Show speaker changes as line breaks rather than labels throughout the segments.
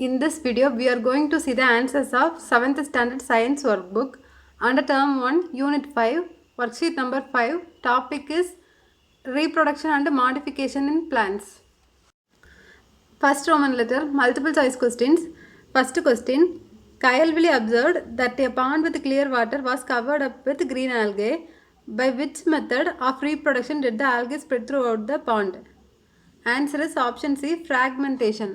In this video, we are going to see the answers of 7th Standard Science Workbook under Term 1, Unit 5, Worksheet number 5. Topic is Reproduction and Modification in Plants. First Roman letter, multiple choice questions. First question, Kyle Wiley observed that a pond with clear water was covered up with green algae. By which method of reproduction did the algae spread throughout the pond? Answer is option C, fragmentation.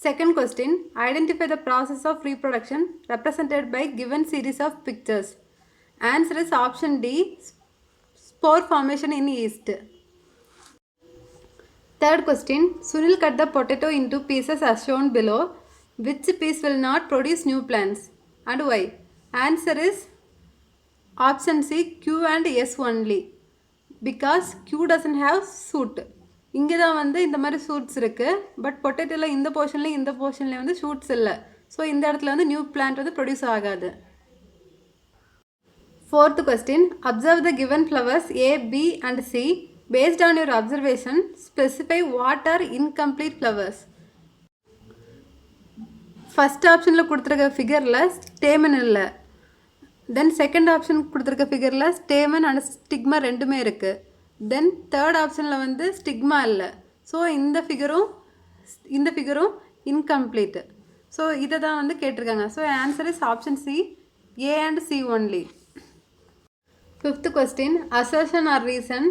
Second question, identify the process of reproduction represented by given series of pictures. Answer is option D, spore formation in yeast. Third question, Sunil cut the potato into pieces as shown below. Which piece will not produce new plants and why? Answer is option C, Q and S only. Because Q doesn't have shoot. இங்கே தான் வந்து இந்த மாதிரி shoots இருக்குது. But பொட்டேட்டோவில் இந்த போர்ஷன்லேயும் வந்து shoots இல்லை. So இந்த இடத்துல வந்து நியூ பிளான்ட் வந்து ப்ரொடியூஸ் ஆகாது. Fourth question, observe the given flowers A, B and C. Based on your observation, specify what are incomplete flowers. First ஆப்ஷனில் கொடுத்துருக்க ஃபிகரில் ஸ்டேமன் இல்லை. தென் செகண்ட் ஆப்ஷன் கொடுத்துருக்க ஃபிகரில் ஸ்டேமன் அண்ட் ஸ்டிக்மா ரெண்டுமே இருக்குது. தென் தேர்ட் ஆப்ஷனில் வந்து ஸ்டிக்மா இல்லை. ஸோ இந்த ஃபிகரும் இன்கம்ப்ளீட். ஸோ இதை தான் வந்து கேட்டிருக்காங்க. So answer is option C, A and C only. Fifth question, assertion or reason.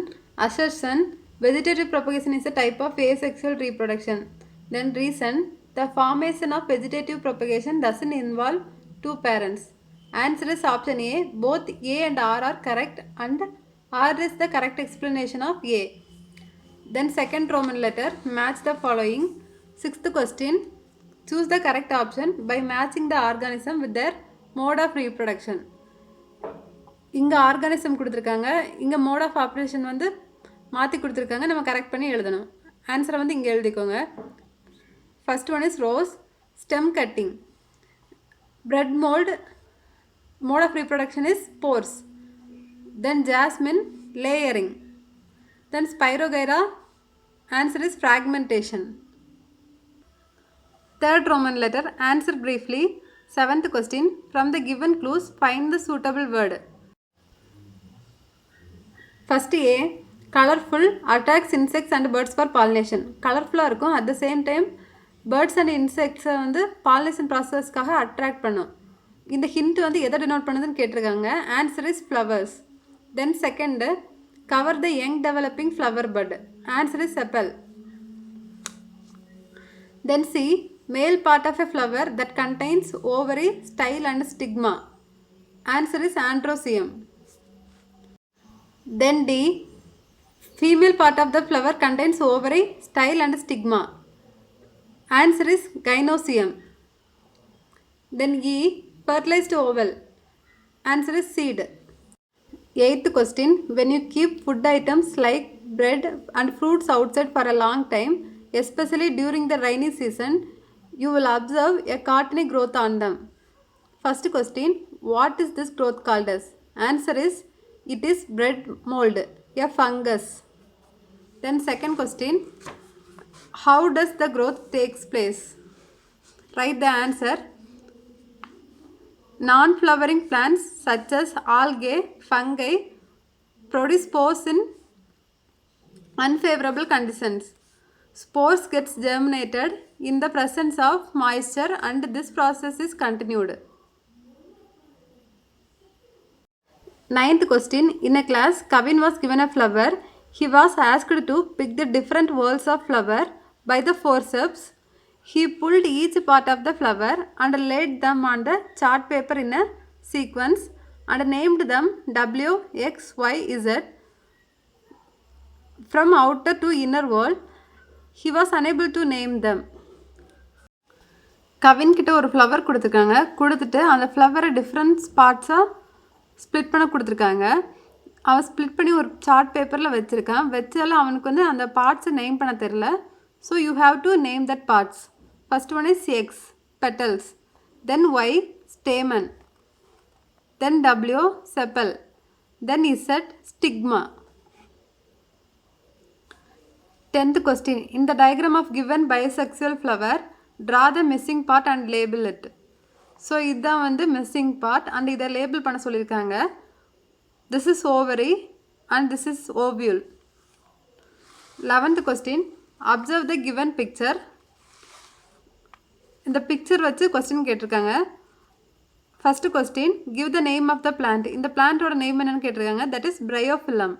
Assertion, vegetative propagation is a type of asexual reproduction. Then reason, the formation of vegetative propagation doesn't involve two parents. Answer is option A, both A and R are correct and R is the correct explanation of A. Then second Roman letter, match the following. Sixth question, choose the correct option by matching the organism with their mode of reproduction. இங்கே organism கொடுத்துருக்காங்க, இங்கே mode of operation வந்து மாற்றி கொடுத்துருக்காங்க. நம்ம correct பண்ணி எழுதணும். ஆன்சரை வந்து இங்கே எழுதிக்கோங்க. First one is rose, stem cutting. Bread mould, mode of reproduction is spores. Then jasmine, layering. Then spirogyra, answer is fragmentation. Third Roman letter, answer briefly. Seventh question, from the given clues, find the suitable word. First A, colorful, attracts insects and birds for pollination. கலர்ஃபுல்லாக இருக்கும், at the same time birds and இன்செக்ட்ஸை வந்து pollination ப்ராசஸ்க்காக attract பண்ணும். இந்த hint வந்து எதை denote பண்ணுதுன்னு கேட்டிருக்காங்க. Answer is flowers. Then second, cover the young developing flower bud. Answer is sepal. Then C, male part of a flower that contains ovary, style and stigma. Answer is androecium. Then D, female part of the flower contains ovary, style and stigma. Answer is gynoecium. Then E, fertilized oval. Answer is seed. Eighth question, when you keep food items like bread and fruits outside for a long time, especially during the rainy season, you will observe a cottony growth on them. First question, what is this growth called as? Answer is, it is bread mold, a fungus. Then second question, how does the growth takes place? Write the answer. Non-flowering plants such as algae, fungi produce spores in unfavorable conditions. Spores gets germinated in the presence of moisture and this process is continued. Ninth question, in a class, Kavin was given a flower. He was asked to pick the different whorls of flower by the forceps. He pulled each part of the flower and laid them on the chart paper in a sequence and named them W, X, Y, Z. From outer to inner wall, he was unable to name them. Kavin கிட்ட ஒரு flower கொடுத்துருக்காங்க. கொடுத்துட்டு அந்த ஃப்ளவரை different பார்ட்ஸாக split பண்ண கொடுத்துருக்காங்க. அவன் split பண்ணி ஒரு சார்ட் பேப்பரில் வச்சுருக்கான். வச்சாலும் அவனுக்கு வந்து அந்த பார்ட்ஸை நேம் பண்ண தெரில. So you have to name that parts. First one is X, petals. Then Y, stamen. Then W, sepal. Then Z, stigma. 10th question, in the diagram of given bisexual flower, draw the missing part and label it. So இதுதான் வந்து missing part and இதை label பண்ண சொல்லியிருக்காங்க. This is ovary and this is ovule. 11th question, observe the given picture. இந்த picture வச்சு question கேட்டிருக்காங்க. First question, give the name of the plant. இந்த பிளான்ட்டோட நேம் என்னன்னு கேட்டிருக்காங்க. That is bryophyllum.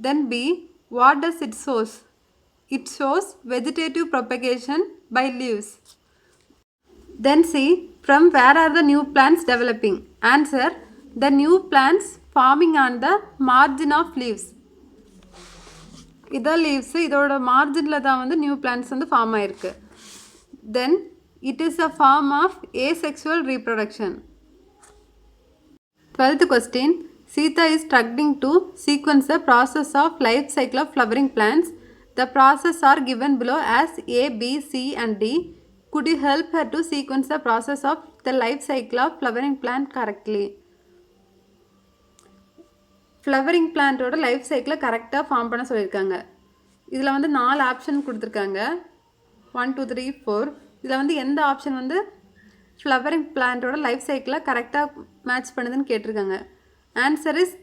Then B, what does it shows? It shows vegetative propagation by leaves. Then C, from where are the new plants developing? Answer, the new plants forming on the margin of leaves. இதான் leaves, இதோட மார்ஜினில் தான் வந்து new plants வந்து form ஆகிருக்கு. Then it is a form of asexual reproduction. 12th question, Sita is struggling to sequence the process of life cycle of flowering plants. The process are given below as A, B, C and D. Could you help her to sequence the process of the life cycle of flowering plant correctly? Flowering பிளான்ட்டோட life சைக்கிளை கரெக்டாக form பண்ண சொல்லியிருக்காங்க. இதில் வந்து 4 option கொடுத்துருக்காங்க. 1 2 3 4. இதில் வந்து எந்த ஆப்ஷன் வந்து ஃப்ளவரிங் பிளான்ட்டோட லைஃப் சைக்கிளை கரெக்டாக மேட்ச் பண்ணுதுன்னு கேட்டிருக்காங்க. Answer is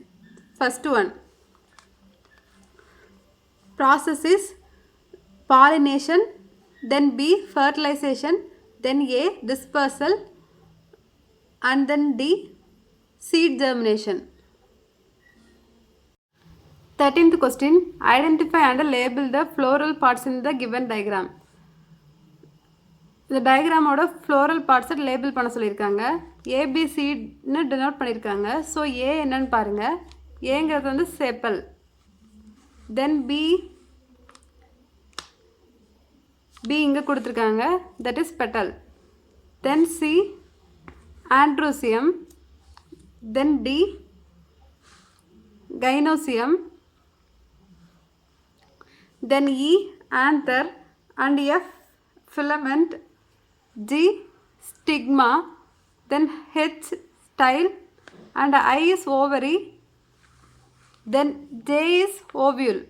first one. Process is pollination, then B, fertilization, then A, dispersal, and then D, seed germination. 13th question, identify and label the floral parts in the given diagram. இந்த டயக்ராமோட floral பார்ட்ஸை label பண்ண சொல்லியிருக்காங்க. ஏபிசின்னு denote பண்ணியிருக்காங்க. So ஏ என்னன்னு பாருங்கள். ஏங்கிறது வந்து Chappell. தென் B இங்கே கொடுத்துருக்காங்க, that is petal. Then C androecium, then D gynoecium, then E anther and F filament, G stigma, then H style and I is ovary, then J is ovule.